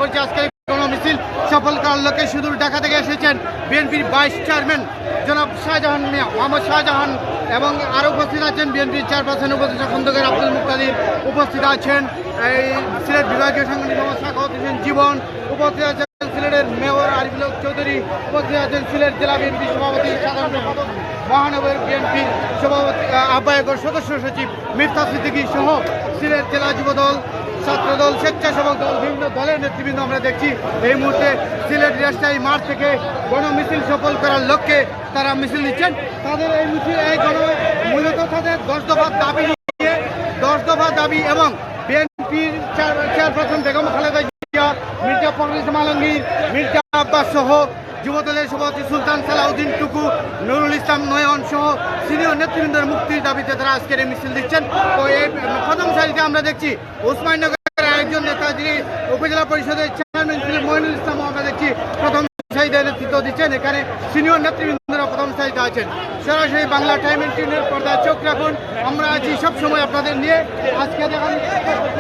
করছি আজকে গণমিছিল সফল করার লক্ষ্যে সুদূর ঢাকা থেকে এসেছেন বিএনপির ভাইস চেয়ারম্যান জনাব শাহজাহান মিয়া মোহাম্মদ শাহজাহান এবং আরও উপস্থিত আছেন বিএনপির চেয়ারপারসন উপদেষ্টা খন্দকার আব্দুল মুক্তাদির, উপস্থিত আছেন এই সিলেট বিভাগীয় সাংগঠনিক সাখাওয়াত হোসেন জীবন, উপস্থিত আছেন সিলেটের মেয়র আরিফুল হক চৌধুরী, উপস্থিত আছেন সিলেট জেলা বিএনপি সভাপতি সাধারণ সম্পাদক মহানগর বিএনপির সভাপতি আহ্বায়ক সদস্য সচিব মিফতা সিদ্দিকী সহ সিলেট জেলা যুবদল, ছাত্রদল, স্বেচ্ছাসেবক দল, বিভিন্ন দলের নেতৃবৃন্দ আমরা দেখছি এই মুহূর্তে সিলেট রাজশাহী মাঠ থেকে গণমিছিল সফল করার লক্ষ্যে তারা মিছিল দিচ্ছেন। তাদের এই মিছিল মূলত তাদের 10 দফা দাবি নিয়ে 10 দফা দাবি এবং বিএনপির চেয়ারপারসন বেগম খালেদা জিয়া, মির্জা ফখরুল ইসলাম আলমগীর, মির্জা আব্বাস সহ যুবদলের সভাপতি সুলতান সালাউদ্দিন টুকু, নুরুল ইসলাম নয়ন সহ সিনিয়র নেতৃবৃন্দের মুক্তির দাবিতে তারা আজকের এই মিছিল দিচ্ছেন। তো এই প্রথম সারিতে আমরা দেখছি ওসমানীনগরের একজন নেতা যিনি উপজেলা পরিষদের চেয়ারম্যান ছিলেন মইনুল ইসলাম, আমরা দেখছি প্রথম সারিতে নেতৃত্ব দিচ্ছেন। এখানে সিনিয়র নেতৃবৃন্দরা প্রথম সারিতে আছেন। সরাসরি বাংলা টাইম টিউনের পর্দায় চোখ রাখুন, আমরা আছি সবসময় আপনাদের নিয়ে। আজকে দেখুন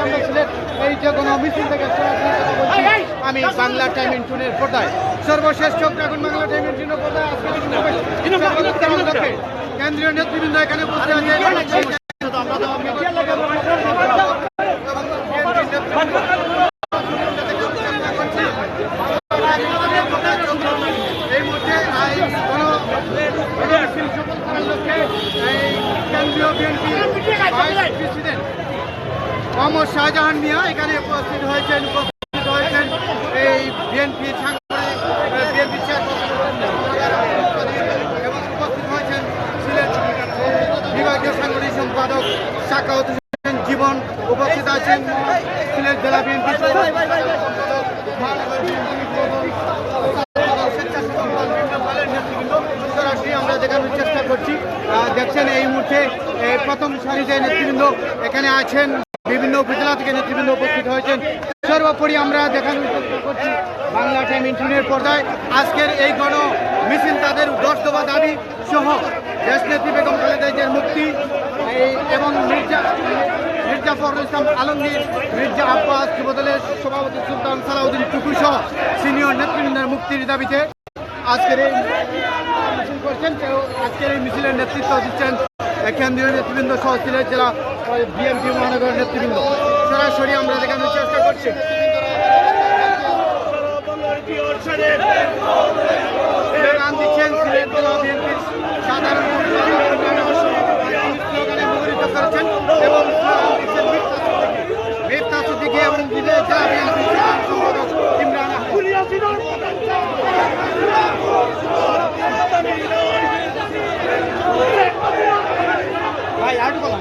আমরা সিলেট এই যে গণমিছিল থেকে সরাসরি কথা বলছি আমি বাংলা টাইম টিউনের পর্দায়। সর্বশেষ চোখ রাখুন বাংলা টাইম টিউনের পর্দায়। কেন্দ্রীয় নেতৃবৃন্দ এখানে বসে আছেন। এই মুহূর্তে কেন্দ্রীয় বিএনপি ভাইস প্রেসিডেন্ট মোহাম্মদ শাহজাহান মিয়া এখানে উপস্থিত হয়েছেন এই বিএনপি বিএনপি এবং উপস্থিত হয়েছেন সিলেট বিভাগীয় সাংগঠনিক সম্পাদক সাখাওয়াত হোসেন জীবন, উপস্থিত আছেন সিলেট জেলা বিএনপি সরাসরি আমরা দেখানোর চেষ্টা করছি। দেখছেন এই মুহূর্তে প্রথম সারিতে নেতৃবৃন্দ এখানে আছেন, বিভিন্ন উপজেলা থেকে নেতৃবৃন্দ উপস্থিত হয়েছেন। সর্বোপরি আমরা দেখানোর চেষ্টা করছি বাংলা টাইম ইন্টারনেট পর্দায় আজকের এই গণ মিছিল তাদের 10 দফা দাবি সহ দেশনেত্রী বেগম খালেদা জিয়ার মুক্তি এবং মির্জা ফখরুল ইসলাম আলমগীর, মির্জা আব্বাস, যুবদলের সভাপতি সুলতান সালাউদ্দিন টুকু সহ সিনিয়র নেতৃবৃন্দের মুক্তির দাবিতে আজকের এই মিছিল করছেন। আজকের এই মিছিলের নেতৃত্ব দিচ্ছেন কেন্দ্রীয় নেতৃবৃন্দ সহ সিলেট জেলা বিএনপি মহানগর নেতৃবৃন্দ। সরাসরি আমরা দেখানোর চেষ্টা করছি। গান দিচ্ছেন সিলেট জেলা বিএনপির সাধারণ মুখরিত করেছেন এবং মিফতা সিদ্দিকী এবং জেলা বিএনপির সাধারণ সম্পাদক ইমরান ভাই আটু বলা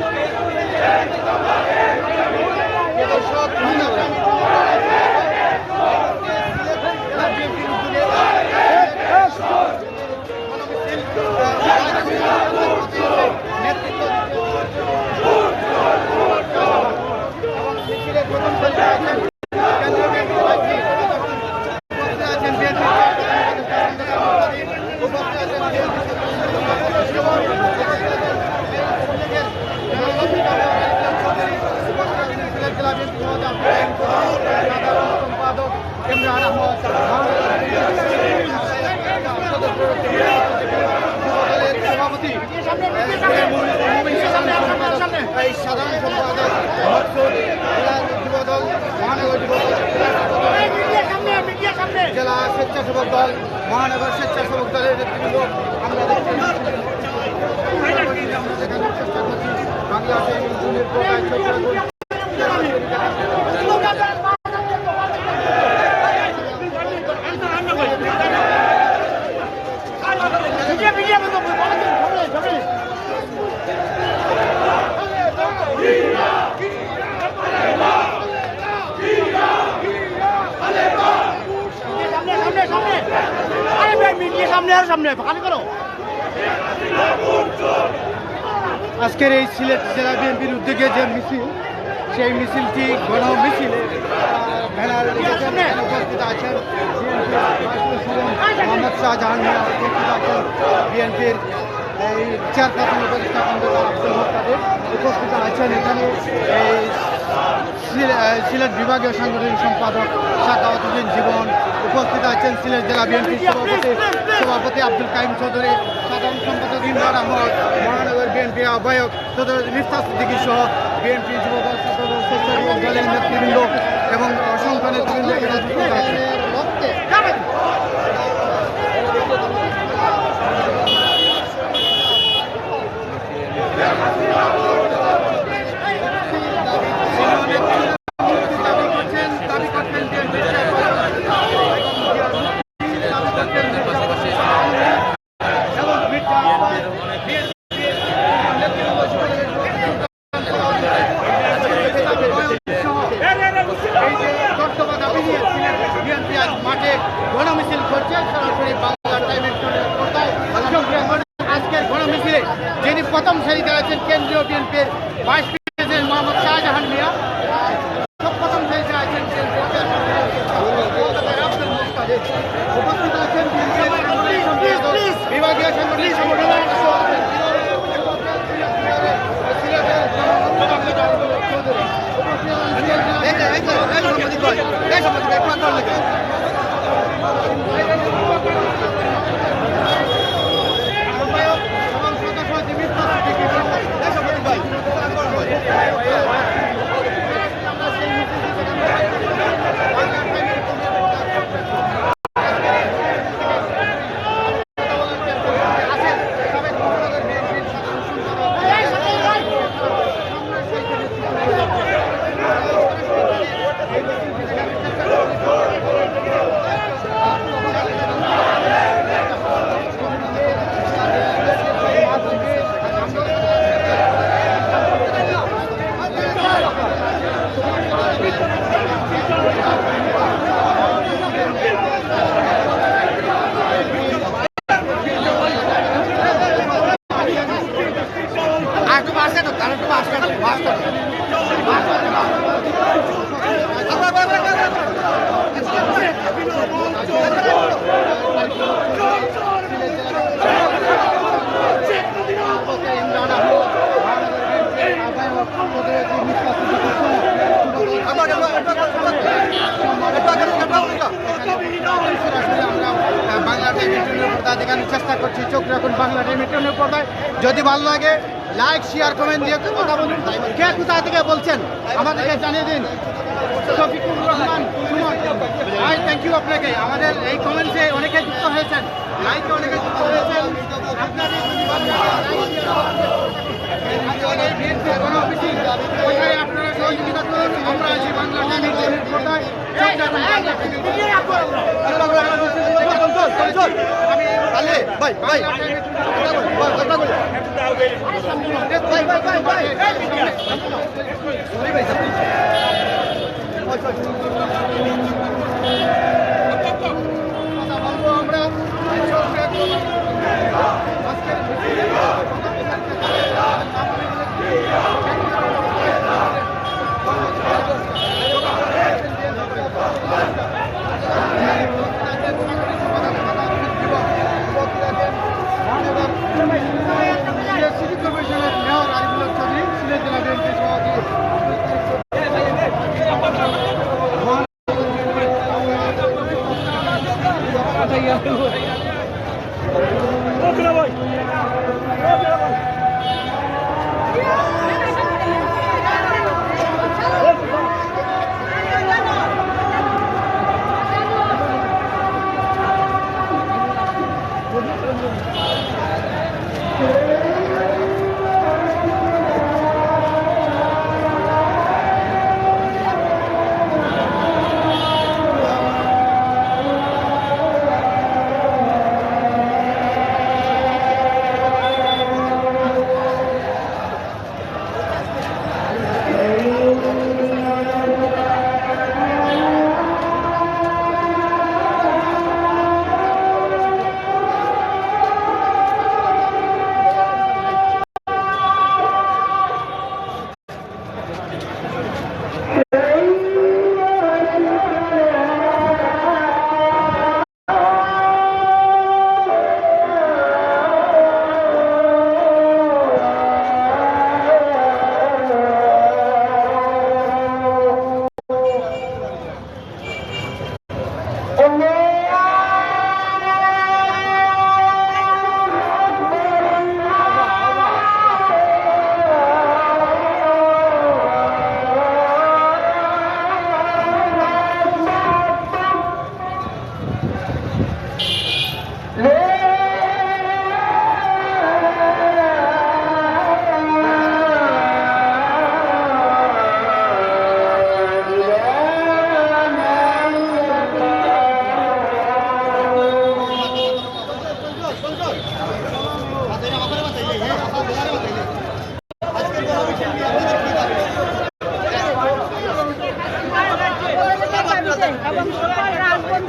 দর্শক সাধারণ সম্পাদক যুবদল মহানগর জেলা স্বেচ্ছাসেবক দল মহানগর স্বেচ্ছাসেবক দলের নেতৃবৃন্দ আমরা দেখানোর চেষ্টা করছি বাংলা আজকের এই সিলেট জেলা বিএনপির উদ্যোগে যে মিছিল, সেই মিছিলটি গণমিছিল ব্যানার উপস্থিত আছেন মোহাম্মদ শাহজাহান মিয়া, উপস্থিত আছেন বিএনপির এই চেয়ারপারসন উপদেষ্টা খন্দকার আব্দুল মুক্তাদির, উপস্থিত আছেন এখানে এই সিলেট বিভাগীয় সাংগঠনিক সম্পাদক সাখাওয়াতুদ্দিন জীবন, উপস্থিত আছেন সিলেট জেলা বিএনপির সভাপতি আব্দুল কাইম চৌধুরী, সাধারণ সম্পাদক ইমরান আহমদ, মহানগর বিএনপি আহ্বায়ক মিফতাহ সিদ্দিকী সহ বিএনপি যুবদল ছাত্রদল স্বেচ্ছাসেবক দলের নেতৃবৃন্দ এবং অসংখ্য নেতৃবৃন্দ এখানে উপস্থিত আছেন। মাঠে গণমিছিল করছে সরাসরি বাংলা টাইমের আজকের গণমিছিলে যিনি প্রথম সারিতে আছেন কেন্দ্রীয় বিএনপির ভাইস প্রেসিডেন্ট মোহাম্মদ শাহজাহান মিয়া, প্রথম সারিতে আছেন উপস্থিত আছেন বিভাগীয় সাংগঠনিক দেখানোর চেষ্টা করছি। চোখ রাখুন বাংলা টেলিভিশনের পর্দায়। যদি ভালো লাগে লাইক শেয়ার কমেন্ট দিয়ে কথা বলুন। কে কোথা থেকে বলছেন আমাদেরকে জানিয়ে দিন। শফিকুর রহমান সুমন ভাই, থ্যাংক ইউ আপনাকে। আমাদের এই কমেন্টসে অনেকে যুক্ত হয়েছেন, লাইকে অনেকে যুক্ত হয়েছেন। আপনাদের আপনারা সহযোগিতা করুন। আমরা আছি বাংলা টেলিভিশনের পর্দায়। সিটি কর্পোরেশনের মেয়র আরিফুল চৌধুরী, সিলেট জেলা বিএনপি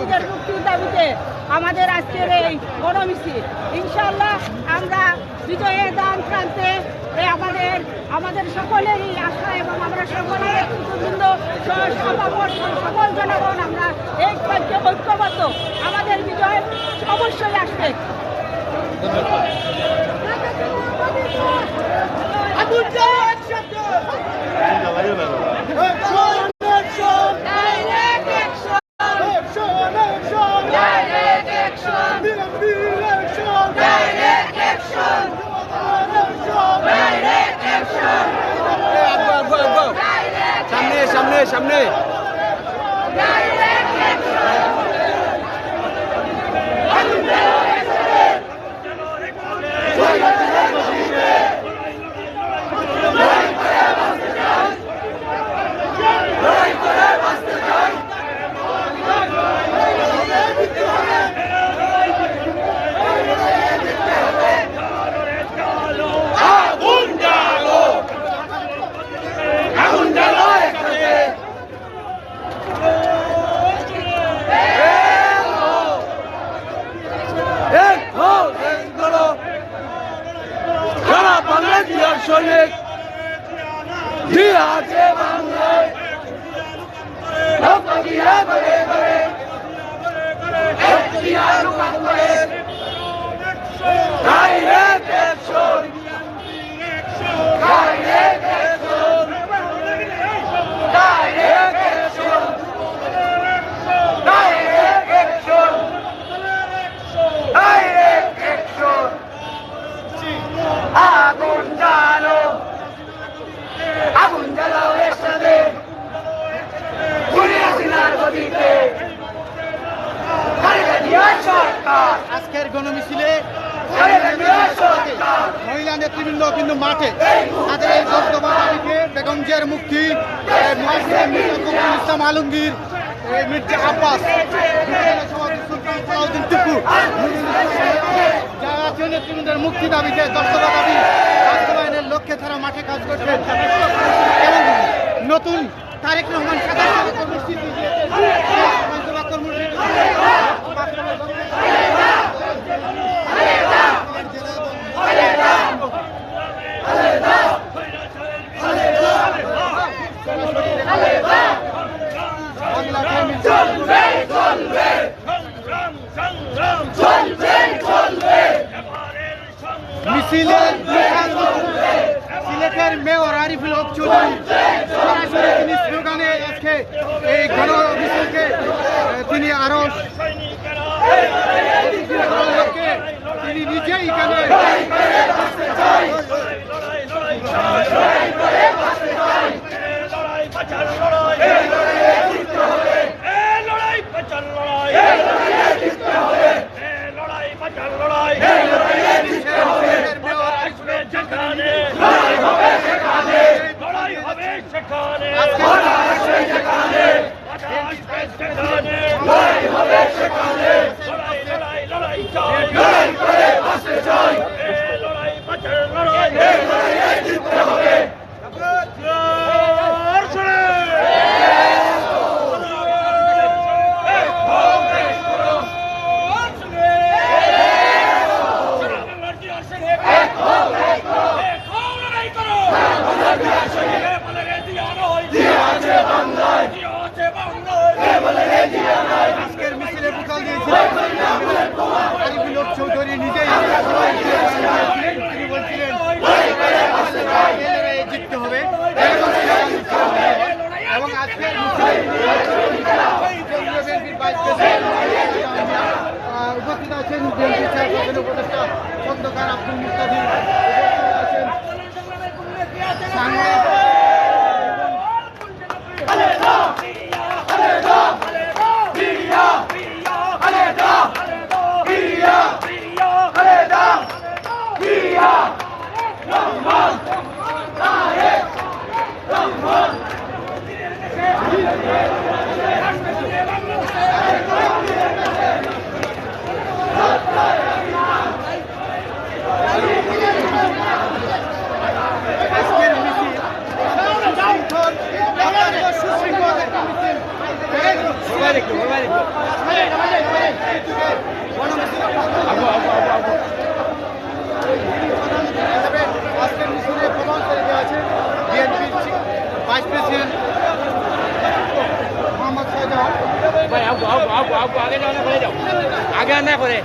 নিজের মুক্তির দাবিতে আমাদের আজকের এই গণমিছিল। ইনশাআল্লাহ আমরা বিজয়ের দান প্রান্তে আমাদের সকলেরই আশা এবং আমরা সকলের নেতৃত্ববৃন্দ সকল জনগণ আমরা ঐক্যবদ্ধ। আমাদের বিজয় অবশ্যই আসবে। সামনে সামনে শরীর আছে বাংলায় আজকের গণমিছিলে মহিলা নেতৃবৃন্দ কিন্তু মাঠে তাদের এই দাবিকে বেগম জিয়ার মুক্তি, ইসলাম আলমগীর, মির্জা আব্বাস, টুকু জাতীয় নেতৃবৃন্দের মুক্তি দাবিতে দর্শকতা দাবি বাস্তবায়নের লক্ষ্যে তারা মাঠে কাজ করছেন। এবং নতুন তারেক রহমান কর্মসূচি সিলেটের মেয়র আরিফুল হক চৌধুরী সরাসরি তিনি স্লোগানে আজকে এই গণমিছিলকে তিনি আরো তিনি নিজেই এখানে আজকের মিছিলে বিকাল দিয়েছিলেন আরিফুল হক চৌধুরী নিজেই তিনি বলছিলেন জিততে হবে এবং আজকের উপস্থিত আছেন বিএনপি চেয়ারপারসন উপদেষ্টা খন্দকার আব্দুল মুক্তাদির, আজকের মিছিল আগে না করে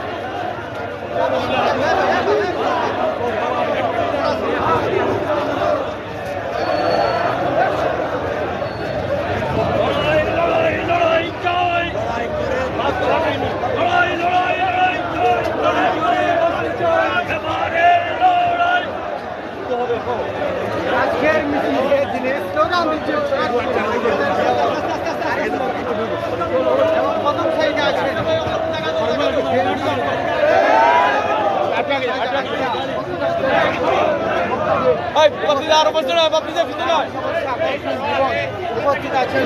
আজকের মিছিলে যিনি স্লোগান দিচ্ছে এবং প্রথম সাইডে আছেন আরো বলছে না বাপি উপস্থিত আছেন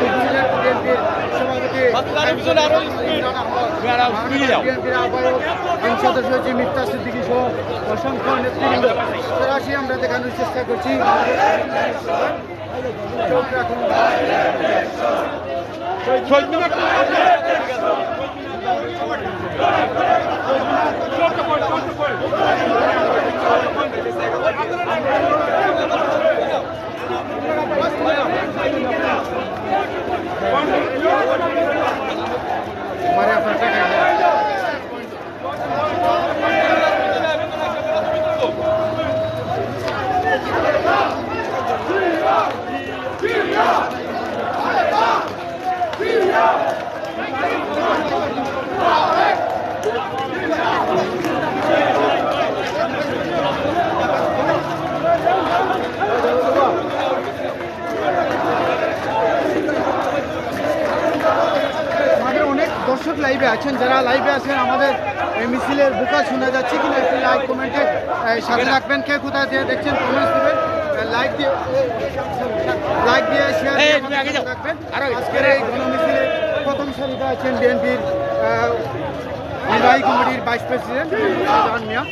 বিএনপির সভাপতি বিএনপির আহ্বায়ক সদস্য হচ্ছে মিফতা সিদ্দিকী সহ অসংখ্য নেতৃবৃন্দ সরাসরি আমরা দেখানোর চেষ্টা করছি চোখ রাখুন। हमारे यहाँ फर्क দর্শক লাইভে আছেন, যারা লাইভে আছেন আমাদের এই মিছিলের ভোকাল শোনা যাচ্ছে কিনা একটু লাইক কমেন্টে সাথে রাখবেন। কে কোথায় দিয়ে দেখছেন কমেন্টস দেবেন, লাইক দিয়ে শেয়ার রাখবেন। আজকের এই গণমিছিলে প্রথম সারিতে আছেন বিএনপির নির্বাহী কমিটির ভাইস প্রেসিডেন্ট শাহজাহান মিয়া।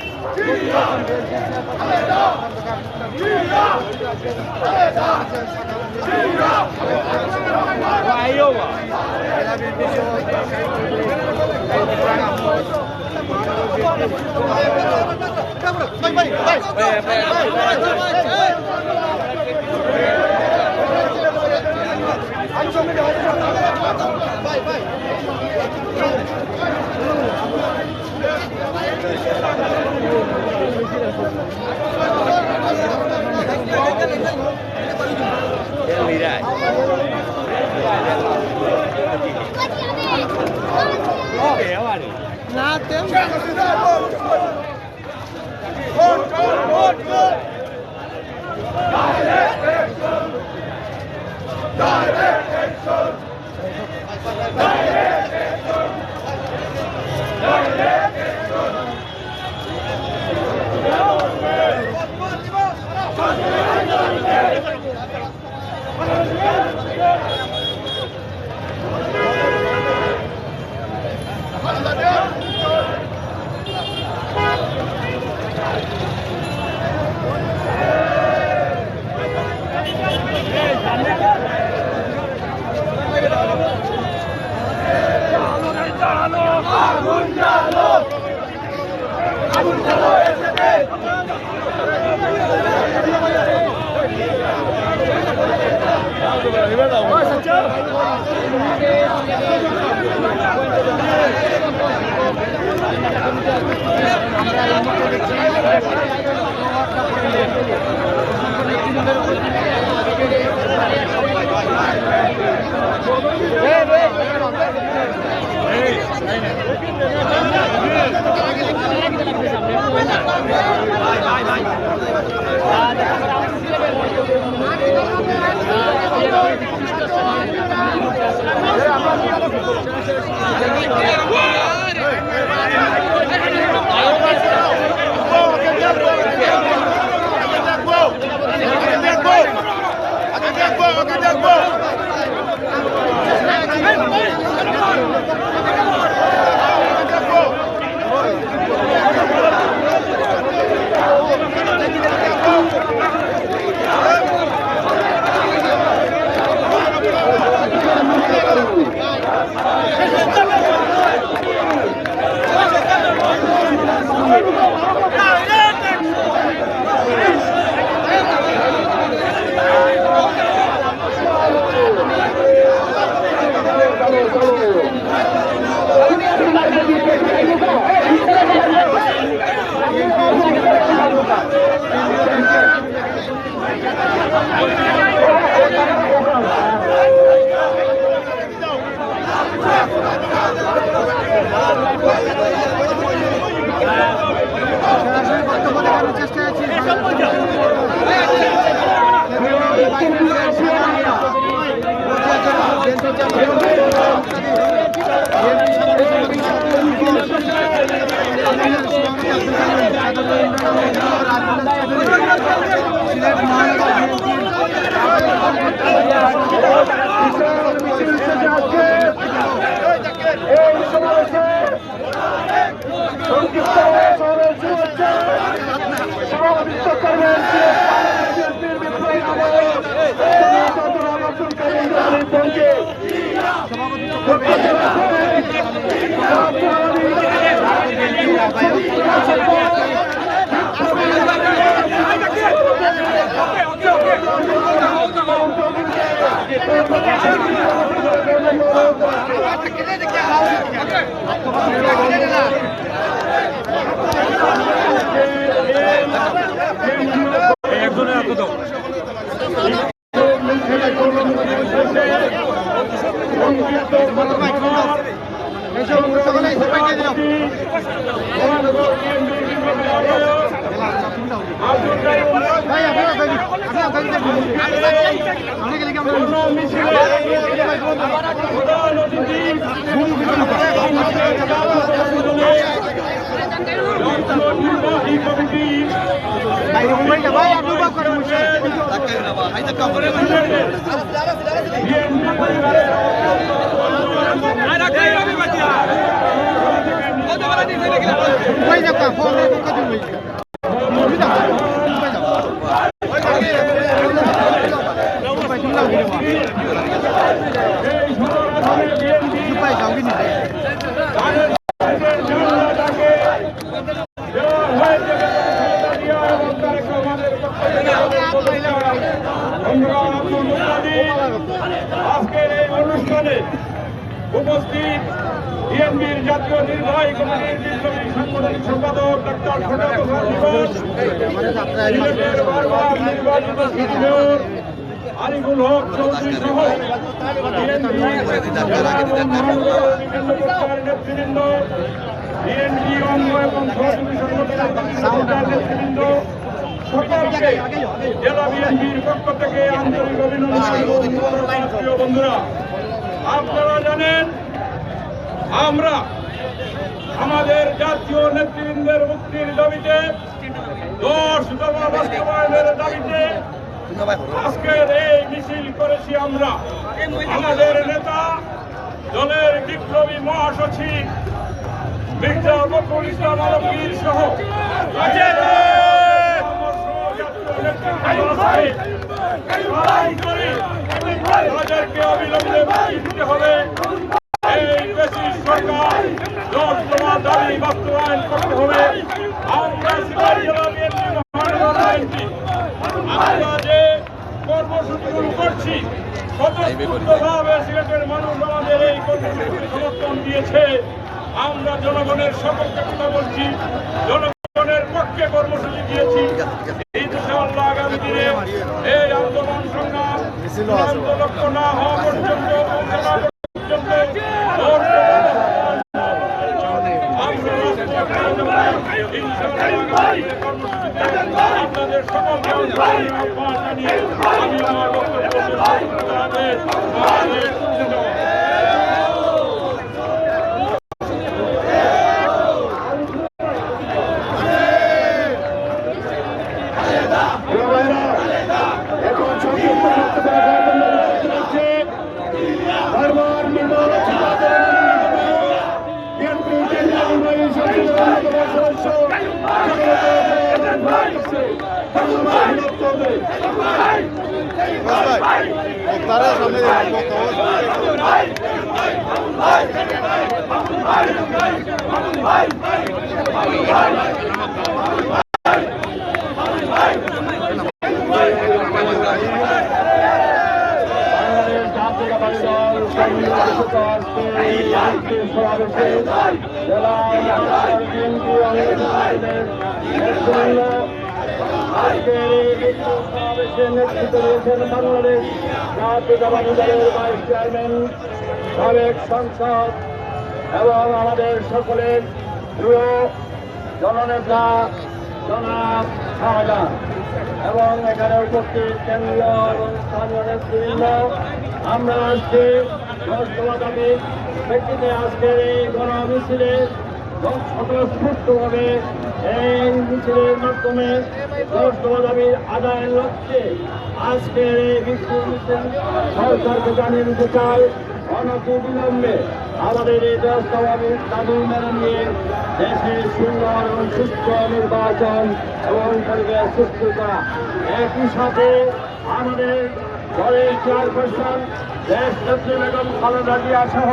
আজকের এই অনুষ্ঠানে উপস্থিত বিএনপির জাতীয় নির্বাহী কমিটির বিপ্লবী সাংগঠনিক সম্পাদক ডক্টর ছোটক হোসেন দিবস, সিলেটের বারবার নির্বাচিত মেয়র আরিফুল হক চৌধুরী সহ নেতৃবৃন্দ, বিএনপি অঙ্গ এবং সহযোগী সংগঠনের নেতৃবৃন্দ সকলকে জেলা বিএনপির পক্ষ থেকে আন্তরিক অভিনন্দন। প্রিয় বন্ধুরা, আপনারা জানেন আমরা আমাদের জাতীয় নেতৃবৃন্দের মুক্তির দাবিতে 10 দফা বাস্তবায়নের দাবিতে আজকের এই মিছিল করেছি। আমরা আমাদের নেতা দলের বিপ্লবী মহাসচিব মির্জা ফখরুল ইসলাম আলমগীর সহ তাদেরকে অবিলম্বে মুক্তি দিতে হবে। এই ব্রিটিশ সরকার 10 দফা দাবি বাস্তবায়ন করতে হবে। আমরা সিলেট জেলা বিএনপি মহানগর বিএনপি আমরা যে কর্মসূচিগুলো করছি স্বতঃস্ফূর্তভাবে সিলেটের মানুষ আমাদের এই কর্মসূচির সমর্থন দিয়েছে। আমরা জনগণের সকলকে কথা বলছি, জনগণের পক্ষে কর্মসূচি দিয়েছি। ইনশাআল্লাহ আগামী দিনে এই আন্দোলন সংগ্রাম চূড়ান্ত লক্ষ্য না হওয়া পর্যন্ত আপনাদের সকলকে আহ্বান জানিয়ে আমি আমার বক্তব্য নেতৃত্ব দিয়েছেন বাংলাদেশ জাতীয়তাবাদী দলের ভাইস চেয়ারম্যান, সাবেক সংসদ এবং আমাদের সকলের প্রিয় জননেতা জনাব শাহজাহান এবং এখানে উপস্থিত কেন্দ্রীয় এবং স্থানীয় নেতৃবৃন্দ। আমরা আজকে দাবি প্রেক্ষিতে আজকের এই গণমিছিলে স্বতঃস্ফূর্তভাবে এই মিছিলের মাধ্যমে দাবির আদায়ের লক্ষ্যে আজকের এই মিছিল সরকারকে জানিয়ে দিতে চাই অনতিবিলম্বে আমাদের এই দাবি মেনে নিয়ে দেশে সুন্দর এবং সুস্থ নির্বাচন এবং পরিবেশ সৃষ্টি করা। একই সাথে আমাদের দলের চেয়ারপারসন দেশ নেত্রী বেগম খালেদা জিয়া সহ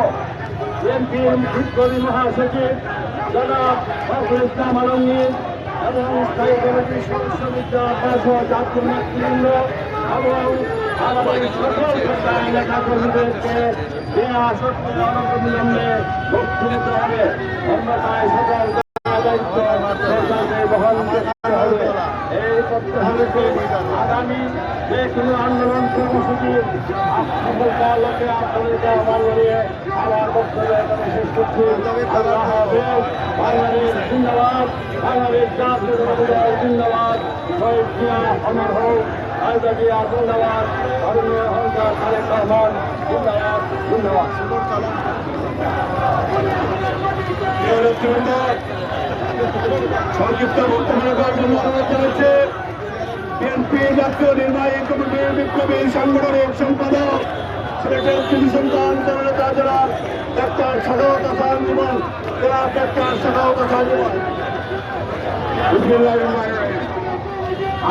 বিএনপির বিপ্লবী মহাসচিব জনাব ফখরুল ইসলাম আলমগীর এবং স্থায়ী কমিটির সদস্য জাতীয় নেতৃবৃন্দ এবং আমাদের সকল নেতা কর্মীদেরকে দেয়া সত্ত্বে অনতিবিলম্বে মুক্তি দিতে হবে। অন্যথায় সকল দায়িত্ব সরকারকে বহন করতে হবে। এই প্রত্যাহারকে আগামী যে কোনো আন্দোলন কর্মসূচি সফলতার লক্ষ্যে আপনাদেরকে আহ্বান জানিয়ে আমার বক্তব্য এখানে শেষ করছি। আল্লাহ হাফেজ। বাংলাদেশ জিন্দাবাদ, বাংলাদেশ জাতীয়তাবাদী দল জিন্দাবাদ, শহীদ জিয়া অমর হোক, খালেদা জিয়া জিন্দাবাদ, অরণ্য অহংকার তারেক রহমান জিন্দাবাদ জিন্দাবাদ। সংক্ষিপ্ত বক্তব্য রাখার জন্য অনুরোধ জানাচ্ছে বিএনপি জাতীয় নির্বাহী কমিটির বিপ্লবী সাংগঠনিক সম্পাদক সিলেটের কৃষি সন্তান জননেতা জনাব ডাক্তার সাখাওয়াত হাসান জীবন, জনাব ডাক্তার সাখাওয়াত হাসান জীবন।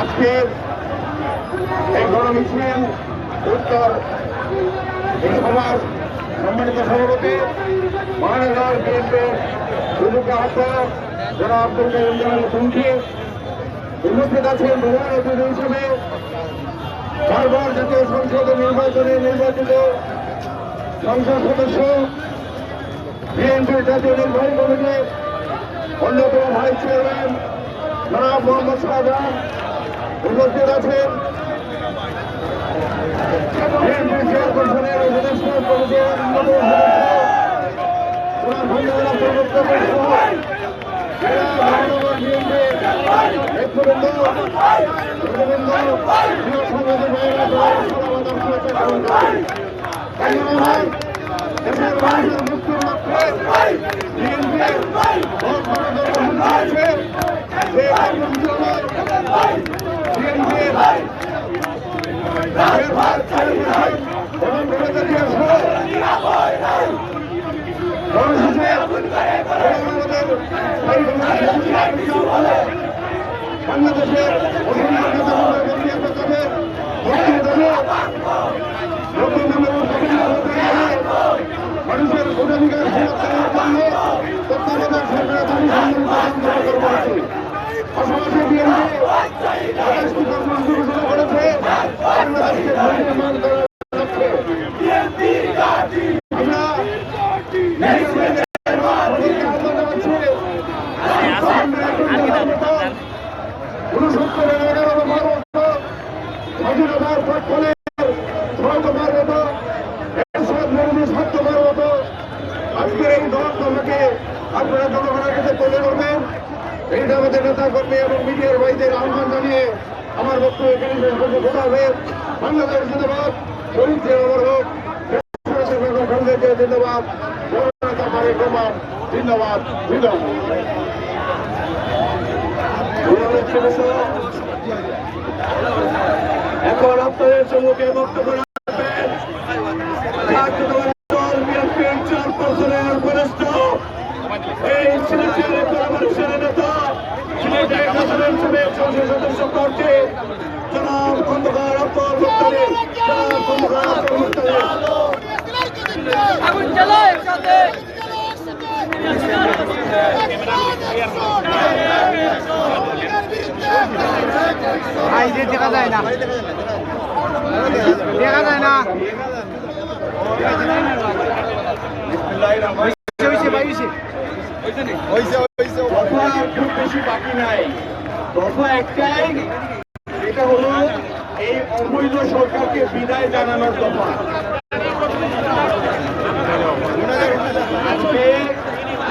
আজকের এই গণমিছিল উত্তর এই সভার সম্মানিত সভাপতি মহানগর বিএনপির সুযোগ্য আহ্বায়ক জনাব আব্দুল কাইয়ুম জালাল চৌধুরী, উপস্থিত আছেন প্রধান অতিথি হিসেবে বারবার জাতীয় সংসদে নির্বাচনে নির্বাচিত সংসদ সদস্য বিএনপির জাতীয় নির্বাহী কমিটির অন্যতম ভাইস চেয়ারম্যান জনাব মোহাম্মদ শাহজাহান, উপস্থিত আছেন বিএনপি চেয়ারপারসনের সদস্য কমিটির অন্যতম বাংলাদেশের মানুষের ভোটাধিকার তত্ত্বাবধায়ক সরকার পাশাপাশি বিএনপি কর্মসূচি ঘোষণা করেছে বাংলাদেশকে নির্মাণ করার লক্ষ্যে স্বাধীনতার পক্ষে আজকের এই দলকে আপনারা জনগণের কাছে তুলে ধরবেন। এইটা আমাদের নেতা কর্মী এবং মিডিয়ার ভাইদের আহ্বান জানিয়ে আমার বক্তব্য এখানে শেষ করতে খোদা হবে। বাংলাদেশ জিন্দাবাদ, শহীদ জিয়া অমর হোক, খালেদা জিন্দাবাদ, জননেতা তারেক রহমান জিন্দাবাদ জিন্দাবাদ। এখন আপনাদের সম্মুখে বক্তব্য রাখবেন বিএনপির চেয়ারপারসনের উপদেষ্টা এই সিলেটের মানুষের নেতা সিলেটের সংসদ সদস্য প্রার্থী জনাব খন্দকার আব্দুল মুত্তালিব, জনাব খন্দকার আব্দুল মুত্তালিব। আগুন জ্বালো একসাথে। দেখা যায় না, দেখা যায় না। খুব বেশি বাকি নাই, দফা একটাই, এটা হলো এই অবৈধ সরকারকে বিদায় জানানোর দফা।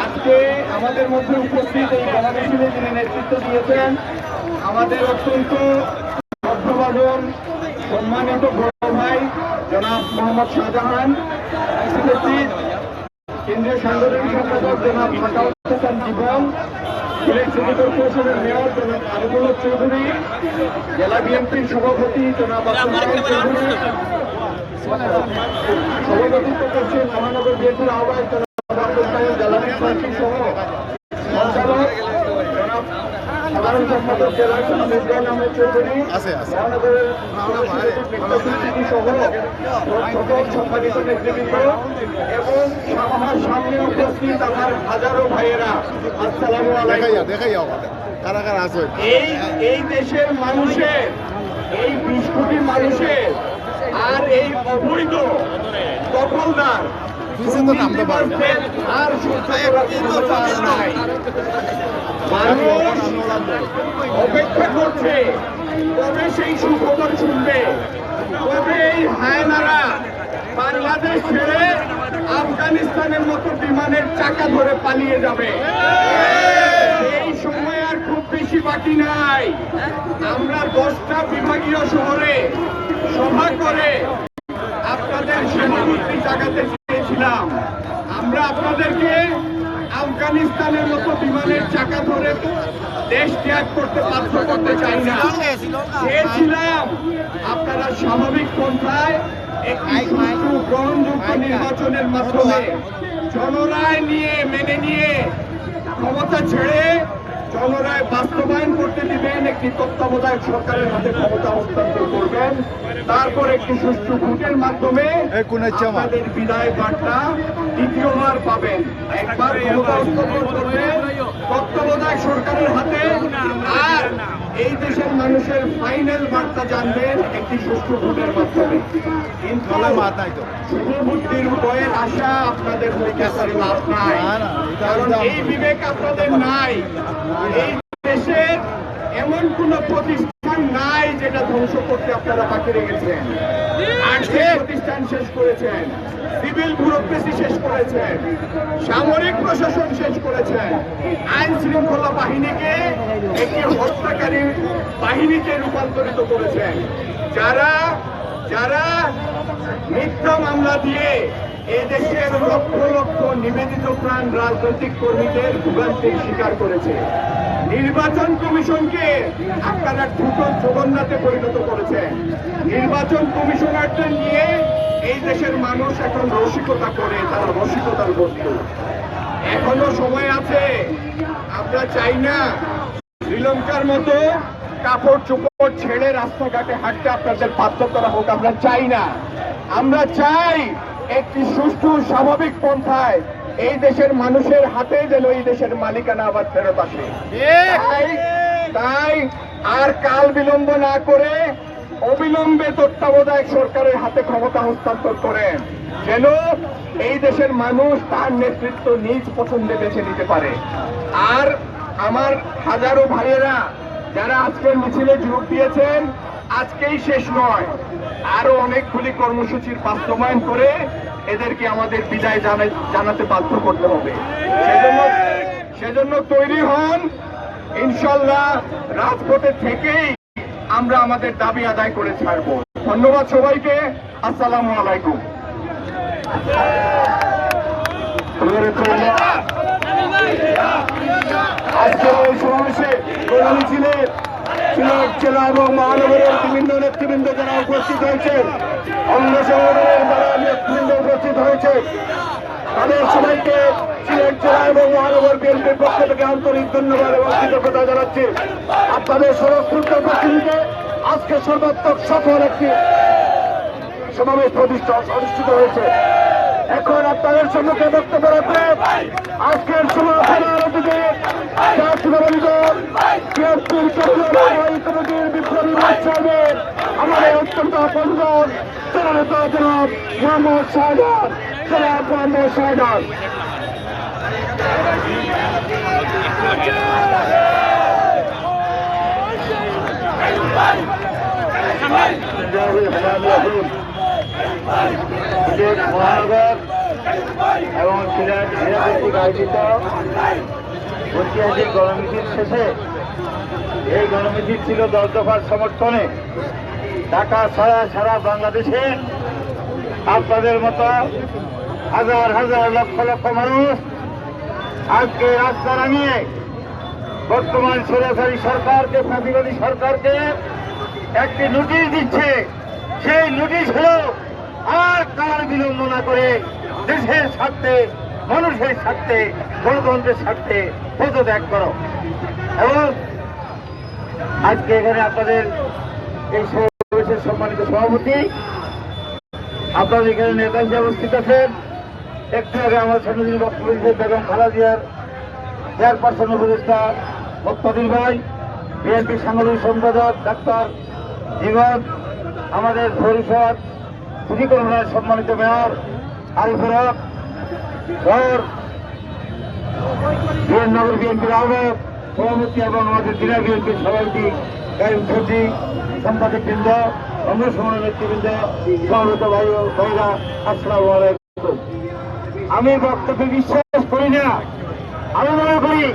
আজকে আমাদের মধ্যে উপস্থিত এই গণমিছিলে যিনি নেতৃত্ব দিয়েছেন আমাদের অত্যন্ত শ্রদ্ধাভাজন সম্মানিত বড় ভাই জনাব মোহাম্মদ শাহজাহান, উপস্থিত কেন্দ্রীয় সাংগঠনিক সম্পাদক জনাব ফাতাউল হাসান জীবন, সিলেট সিটি কর্পোরেশনের মেয়র জনাব আরিফুল হক চৌধুরী, জেলা বিএনপির সভাপতি জনাব আব্দুল কাদের চৌধুরী, সভাপতিত্ব করছেন মহানগর বিএনপির আহ্বায়ক জনাব আব্দুল কাদের জ্বালানি পার্টি সহ সঞ্চালক জনাব সাধারণ সম্পাদক জেলা জনাব ইসরাইল আহমেদ চৌধুরী, মহানগরের সহ সকল সম্মানিত নেতৃবৃন্দ এবং সভার সামনে উপস্থিত আমার হাজারো ভাইয়েরা, আসসালামু আলাইকুম। এই দেশের মানুষের, এই 20 কোটি মানুষের আর এই অবৈধ দখলদার দুর্নীতিবাজদের আর সহ্য করার ক্ষমতা আর নাই। মানুষ অপেক্ষা করছে কবে সেই সুখবর শুনবে, কবে এই হায়নারা বাংলাদেশ ছেড়ে আফগানিস্তানের মতো বিমানের চাকা ধরে পালিয়ে যাবে। এই সময় আর খুব বেশি বাকি নাই। আমরা 10টা বিভাগীয় শহরে সভা করে আপনাদের সহানুভূতি জাগাতে চেয়েছিলাম। আমরা আপনাদেরকে আফগানিস্তানের মতো বিমানের চাকা ধরে দেশ ত্যাগ করতে বাধ্য করতে চাই না। চেয়েছিলাম আপনারা স্বাভাবিক পন্থায় একটি সুষ্ঠু গ্রহণযোগ্য নির্বাচনের মাধ্যমে জনরায় নিয়ে মেনে নিয়ে ক্ষমতা ছেড়ে জনরায় বাস্তবায়ন করতে দিবেন, একটি তত্ত্বাবধায়ক সরকারের হাতে ক্ষমতা হস্তান্তর করবেন, তারপর একটি সুষ্ঠু ভোটের মাধ্যমে আপনাদের বিদায় বার্তা দ্বিতীয়বার পাবেন। একবার ক্ষমতা হস্তান্তর করবেন তত্ত্বাবধায়ক সরকারের হাতে, আর এই দেশের মানুষের ফাইনাল বার্তা জানবেন একটি সুষ্ঠু ভোটের মাধ্যমে। কিন্তু শুভবুদ্ধির উদয়ের আশা আপনাদের হইতে লাভ নাই, কারণ এই বিবেক আপনাদের নাই। এই দেশের এমন কোন প্রতিষ্ঠান নাই যেটা ধ্বংস করতে আপনারা বাকি রেখেছেন। আর্থিক প্রতিষ্ঠান শেষ করেছেন, সিভিল ব্যুরোক্রেসি শেষ করেছেন, সামরিক প্রশাসন শেষ করেছেন, আইন শৃঙ্খলা বাহিনীকে একটি হত্যাকারী বাহিনীতে রূপান্তরিত করেছেন। যারা মিথ্যা মামলা দিয়ে এই দেশের লক্ষ লক্ষ নিবেদিত প্রাণ রাজনৈতিক কর্মীদের ভোগান্তির শিকার করেছে। নির্বাচন কমিশনকে আপনারা ছোট জগন্নাথে পরিণত করেছেন। নির্বাচন কমিশনারদের নিয়ে এই দেশের মানুষ এখন রসিকতা করে, তারা রসিকতার বস্তু। এখনো সময় আছে। আমরা চাই না শ্রীলঙ্কার মতো কাপড় চোপড় ছেড়ে রাস্তাঘাটে হাঁটতে আপনাদের বাধ্য করা হোক। আমরা চাই না। আমরা চাই একটি সুষ্ঠু স্বাভাবিক পন্থায় এই দেশের মানুষের হাতে যেন এই দেশের মালিকানা আবার ফেরত আসে। তাই আর কাল বিলম্ব না করে অবিলম্বে তত্ত্বাবধায়ক সরকারের হাতে ক্ষমতা হস্তান্তর করেন, যেন এই দেশের মানুষ তার নেতৃত্ব নিজ পছন্দে বেছে নিতে পারে। আর আমার হাজারো ভাইয়েরা যারা আজকের মিছিলে যোগ দিয়েছেন, আজকেই শেষ নয়, আরো অনেকগুলি কর্মসূচির বাস্তবায়ন করে এদেরকে আমাদের বিদায় জানাতে বাধ্য করতে হবে। সেজন্য তৈরি হন। ইনশাল্লাহ রাজপথে থেকেই আমরা আমাদের দাবি আদায় করে ছাড়বো। ধন্যবাদ সবাইকে। আসসালামু আলাইকুম। আজকের এই সমাবেশে প্রধান ছিলেন সিলেট জেলা এবং মহানগরের বিভিন্ন নেতৃবৃন্দ যারা উপস্থিত হয়েছে, অঙ্গ সংগঠনের যারা নেতৃবৃন্দ উপস্থিত হয়েছে, তাদের সবাইকে সিলেট জেলা এবং মহানগর বিএনপির পক্ষ থেকে আন্তরিক ধন্যবাদ এবং কৃতজ্ঞতা জানাচ্ছি। আপনাদের স্বতন্ত্র উপস্থিতিতে আজকে সর্বাত্মক সফল একটি সমাবেশ অনুষ্ঠিত হয়েছে। এখন আপনাদের সম্মুখে বক্তব্য রাখবে আজকের সমাবেশের অতিথি কমিটির বিপ্লবী চেয়ারম্যান, আমাদের অত্যন্ত আপনজন জননেতা জনাব মোহাম্মদ শাহজাহান। জনাব মোহাম্মদ শাহজাহান। মহানগর এবং সিলেট জেলা কর্তৃক আয়োজিত ঐতিহাসিক গণমিছিল শেষে এই গণমিছিল ছিল 10 দফার সমর্থনে। ঢাকা ছাড়া সারা বাংলাদেশে আপনাদের মতো হাজার হাজার লক্ষ লক্ষ মানুষ আজকে রাস্তা নামিয়ে বর্তমান স্বৈরাচারী সরকারকে, ফাঁসিবাদী সরকারকে একটি নোটিশ দিচ্ছে। সেই নোটিশ হলো আর কার বিলম্ব না করে দেশের স্বার্থে, মানুষের স্বার্থে, গণতন্ত্রের স্বার্থে পদত্যাগ করো। এবং আজকে এখানে আপনাদের এই সমাবেশের সম্মানিত সভাপতি, আপনাদের এখানে নেতা হিসেবে উপস্থিত আছেন। একটু আগে আমার সামনে যিনি বক্তব্য দিয়েছেন বেগম খালেদা জিয়ার চেয়ারপারসন উপদেষ্টা মুক্তাদির ভাই, বিএনপি সাংগঠনিক সম্পাদক ডাক্তার জীবন, আমাদের পরিষদ সিটি কর্পোরেশনের সম্মানিত মেয়র আরিফুর হক, শহর নগর বিএনপির আহ্বায়ক সভাপতি এবং আমাদের জেলা বিএনপির সভাপতি কাইম সচিব, সাংবাদিক বৃন্দ, অঙ্গ সমন্বয় নেতৃবৃন্দ, সমবেত ভাই ও ভাইরা, আসসালামু আলাইকুম। আমি বক্তব্যে বিশ্বাস করি না। আমি মনে করি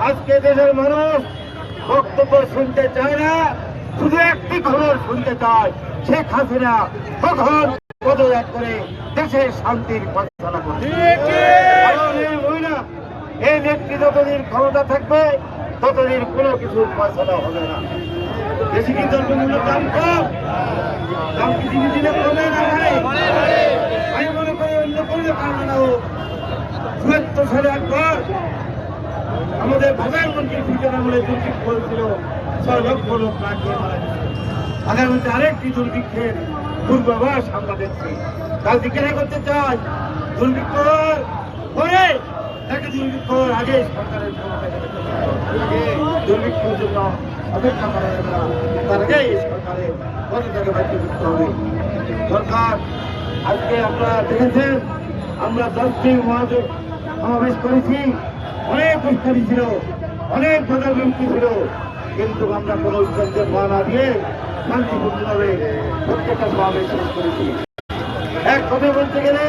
আজকে দেশের মানুষ বক্তব্য শুনতে চায় না, শুধু একটি খবর শুনতে চায়, শেখ হাসিনা কখন পদত্যাগ করে দেশের শান্তির ফয়সালা করে। কারণ এই মহিলা, এই নেত্রী যতদিন ক্ষমতা থাকবে ততদিন কোনো কিছুর ফয়সালা হবে না। বেশি কি দ্রব্যমূল্য দাম কম, দাম কি দিনে দিনে কমে না ভাই? আমি মনে করি অন্য কোনো কারণে না হোক, ৭৪ সালে একবার আমাদের প্রধানমন্ত্রী ফিচার আমলে দুর্ভিক্ষ হয়েছিল, ৬ লক্ষ লোক না খেয়ে মারা গেছে। আগামীতে আরেকটি দুর্ভিক্ষের পূর্বাভাস আমরা দেখছি। কালকে কেনা করতে চাই দুর্ভিক্ষ পরে তাকে দুর্ভিক্ষ আগে সরকারের দুর্ভিক্ষের জন্য অপেক্ষা করা যাবে না, তার আগেই সরকারের পদত্যাগে বাধ্য করতে হবে। সরকার আজকে আপনারা দেখেছেন, আমরা 10টি মহাজোট সমাবেশ করেছি, অনেক উস্কানি ছিল, অনেক বাধা বিমুক্তি ছিল, কিন্তু আমরা কোনো উস্কানিতে পা না দিয়ে শান্তিপূর্ণভাবে প্রত্যেকটা সমাবেশ শেষ করেছি। এক কথা বলতে গেলে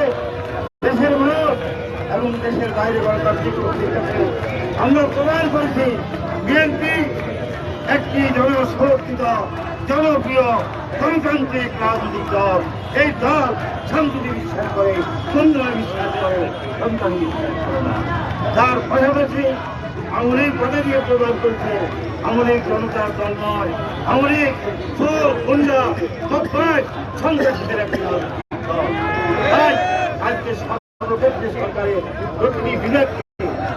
দেশের মানুষ এবং দেশের বাইরে গণতান্ত্রিক শক্তির কাছে আমরা প্রমাণ করেছি বিএনপি একটি জনসমর্থিত, জনপ্রিয়, গণতান্ত্রিক রাজনৈতিক দল। এই দল শান্তিতে বিশ্বাস করে, সুন্দরে বিশ্বাস করে, সন্তান বিশ্বাস করে না। তার পাশাপাশি আওয়ামী লীগ পদে দিয়ে প্রদান করছে আওয়ামী লীগ জনতার দল নয়, আওয়ামী লীগ চোর, গুন্ডা, তৎপর সন্ত্রাসীদের একটি দল। তাই আজকে সর্বক্ষেত্রে সরকারের প্রতিটি বিভাগকে,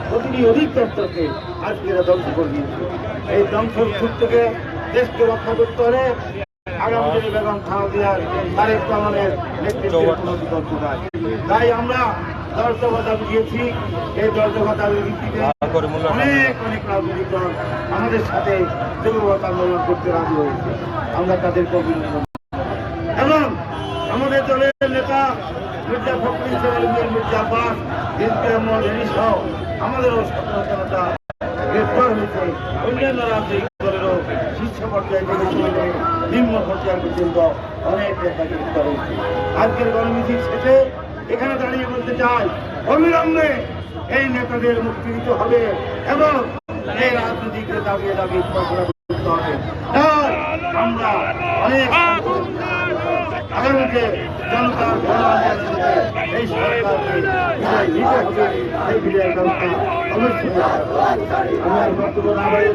প্রতিটি অধিদপ্তরকে আজকে এরা ধ্বংস করে দিয়েছে। এই ধ্বংসের যুগ থেকে দেশকে রক্ষা করতে হলে আগামী দিনে বেগম খালেদা জিয়ার, তারেক রহমানের নেতৃত্বের কোনো বিকল্প নাই। তাই আমরা 10 দফা দাবি দিয়েছি। এই 10 দফা দাবির ভিত্তিতে অনেক অনেক রাজনৈতিক দল আমাদের সাথে যুগপৎ আন্দোলন করতে রাজি হয়েছে। আমরা তাদেরকে অভিনন্দন। এবং আমাদের দলের নেতা মির্জা ফখরুল ইসলাম আলমগীর, মির্জা আব্বাস, বিএনপি সহ আমাদেরও 17 নেতা গ্রেফতার হয়েছে। অন্যান্য রাজনৈতিক দলেরও শীর্ষ পর্যায়ে থেকে শুরু করে নিম্ন পর্যায় পর্যন্ত অনেক নেতা গ্রেফতার হয়েছে। আজকের গণমিছিল শেষে এখানে দাঁড়িয়ে বলতে চাই, অবিলম্বে এই নেতাদের মুক্তি দিতে হবে এবং এই রাজনৈতিক দাবি ঘোষণা করতে হবে। তাই আমরা অনেক আগামীতে জনতার এই সরকারকে বিদায় নিতে হবে। এই বিদায়ের ব্যবস্থা অবশ্যই আমি আর বক্তব্য না বাড়িয়ে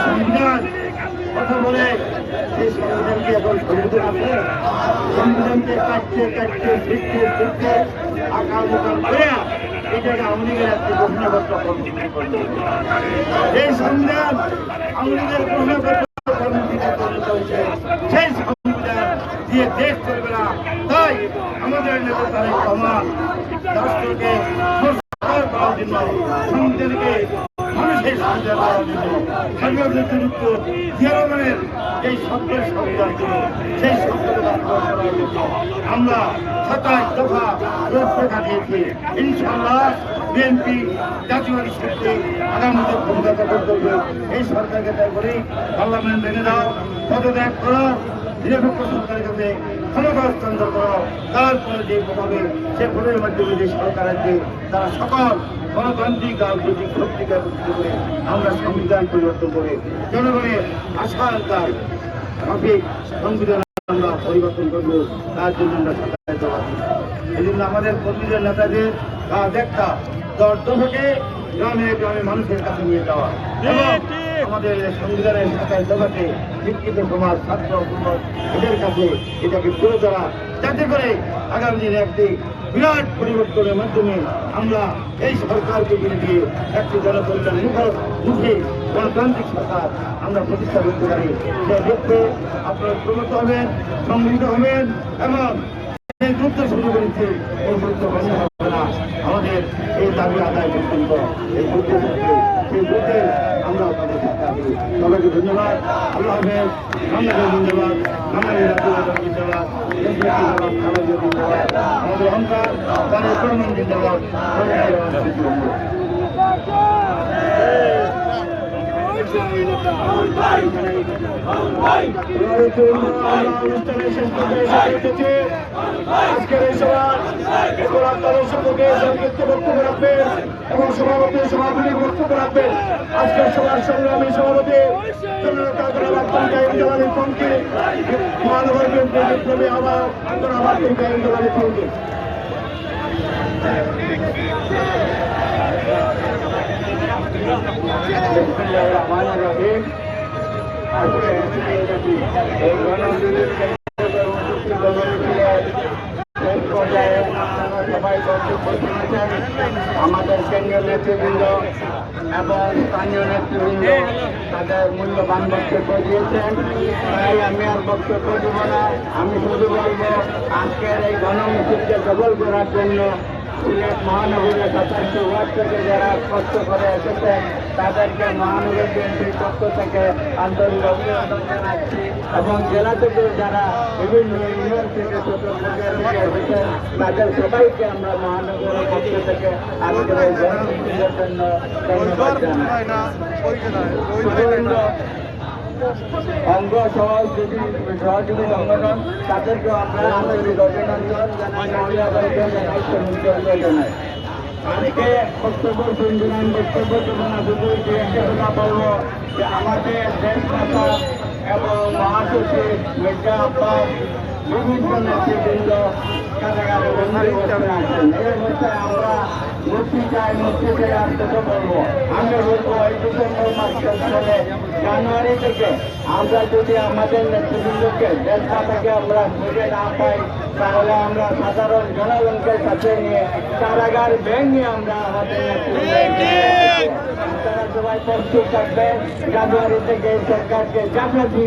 সংবিধান কথা বলে এই সংবিধানকে এখন সংবিধান আছে, সংবিধানকে কাটতে কাটতে ফিরতে ফিরতে আকাল মোকাল করে এটাকে আওয়ামী লীগের একটি ঘোষণাপত্র কর্মসূচি করতে হবে। এই সংবিধান আওয়ামী লীগের ঘোষণাপত্র কর্মসূচিতে পরিণত হয়েছে। সেই সংবিধান দিয়ে দেশ চলবে না। তাই আমাদের নেতা তারেক রহমান রাষ্ট্রকে সংস্কার করার জন্য, সংবিধানকে মানুষের সংবিধান করার জন্য, সর্বযুক্ত জিয়া রহমানের এই শব্দের সংবিধান ছিল, সেই শব্দকে বাস্তবায়ন করার জন্য আমরা 27 দফা রূপরেখা দিয়েছি। ইনশাআল্লাহ বিএনপি জাতীয়বাদী শক্তি আগামীতে ভূমিকা পালন করবে। এই সরকারকে তাই বলি, পার্লামেন্ট ভেঙে দাও, পদত্যাগ করো, নিরপেক্ষ সরকারের কাছে ক্ষমতা হস্তান্তর করো। তারপরে যে হবে সে ভোটের মাধ্যমে যে সরকার আসবে, তারা সকল গণতান্ত্রিক রাজনৈতিক শক্তিকে একত্রিত করে আমরা সংবিধান পরিবর্তন করে জনগণের আশা আকাঙ্ক্ষার মাফিক সংবিধান আমরা পরিবর্তন করবো, তার জন্য আমরা সরকারের জবাব দিই। এই জন্য আমাদের কর্মীদের নেতাদের দেখা দশকে গ্রামে গ্রামে মানুষের কাছে নিয়ে যাওয়া এবং আমাদের সংবিধানের সাথে জগতে শিক্ষিত সমাজ ছাত্র সমাজ এদের কাছে এটাকে তুলে ধরা, যাতে করে আগামী দিনে একটি বিরাট পরিবর্তনের মাধ্যমে আমরা এই সরকারকে বিরুদ্ধে একটি জনকল্যাণ মুখে গণতান্ত্রিক সরকার আমরা প্রতিষ্ঠা করতে পারি। সে লক্ষ্যে আপনারা প্রমুখ হবেন, সম্মিলিত হবেন এবং এই যুদ্ধ শুরু করেছে, এই যুদ্ধ বন্ধ হবে না। আমাদের এই দাবি আদায় পর্যন্ত এই যুদ্ধ চলছে, সেই যুদ্ধে আমরা তাদের সাথে আছি। সবাইকে ধন্যবাদ। আল্লাহ হাফেজ। বাংলাদেশ ধন্যবাদ, বাঙালি জাতীয় ধন্যবাদ, ধন্যবাদ, আমাদের অহংকার তাদের প্রমাণ ধন্যবাদ। আজকের এই সভার সম্পর্কে সংক্ষিপ্ত বক্তব্য রাখবেন এবং সভাপতি সভাপতি বক্তব্য রাখবেন। আজকের সভার সংগ্রামী সভাপতি মহানগর বিএনপি বিপ্লবী আহ্বায়ক আমাদের কেন্দ্রীয় নেতৃবৃন্দ এবং স্থানীয় নেতৃবৃন্দ তাদের মূল্যবান বক্তব্য দিয়েছেন। তাই আমি আর বক্তব্য দেব না, আমি শুধু বলবো আজকের এই গণমিছিলকে সফল করার জন্য সিলেট মহানগরের 27টি ওয়ার্ড থেকে যারা কষ্ট করে এসেছেন তাদেরকে মহানগর বিএনপির পক্ষ থেকে আন্তরিক অভিনন্দন জানাচ্ছি এবং জেলা থেকে যারা বিভিন্ন ইউনিয়ন থেকে ছোট পর্যায়ে থেকে এসেছেন তাদের সবাইকে আমরা মহানগরের পক্ষ থেকে আজকের এই গণমিছিলের জন্য ধন্যবাদ জানাই। অঙ্গ সহযোগী সংগঠন তাদেরকে আমরা আন্তরিক অভিনন্দন জানাই। আজকে বক্তব্য শুনছিলাম, বক্তব্য তুলনা শুধু একটা কথা বলবো যে আমাদের দেশ নেতা এবং মহাসচিব মির্জা আব্বাস বিভিন্ন নেতৃবৃন্দ কারাগারে বন্দী অবস্থায় আছেন। এই অবস্থায় আমরা মুক্তি চাই, মুক্তি চাই আর কথা বলবো। আমি বলবো এই ডিসেম্বর মাস শেষ করে জানুয়ারি থেকে আমরা যদি আমাদের নেতৃবৃন্দকে দেশ থেকে আমরা খুঁজে না পাই তাহলে আমরা সাধারণ জনগণকে সাথে নিয়ে কারাগার ভেঙে আমরা আমাদের তারা সবাই প্রস্তুত থাকবেন। জানুয়ারি থেকে সরকারকে জাকাতি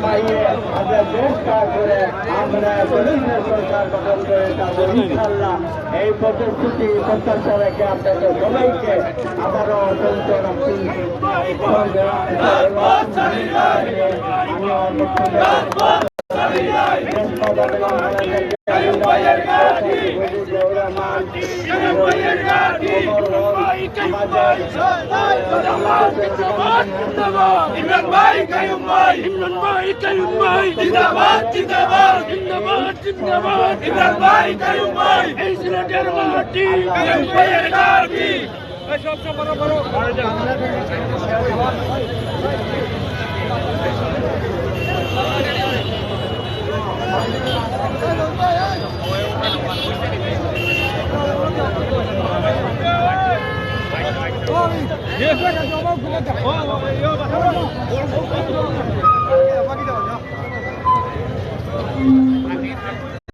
পাইয়ে আমরা দেশ কাজ করে আমরা বিভিন্ন সরকার গঠন করে যাবো ইনশাল্লাহ। এই প্রতিশ্রুতি প্রত্যাশা রেখে আপনাদের সবাইকে আবারও অত্যন্ত রাখছি। Yes,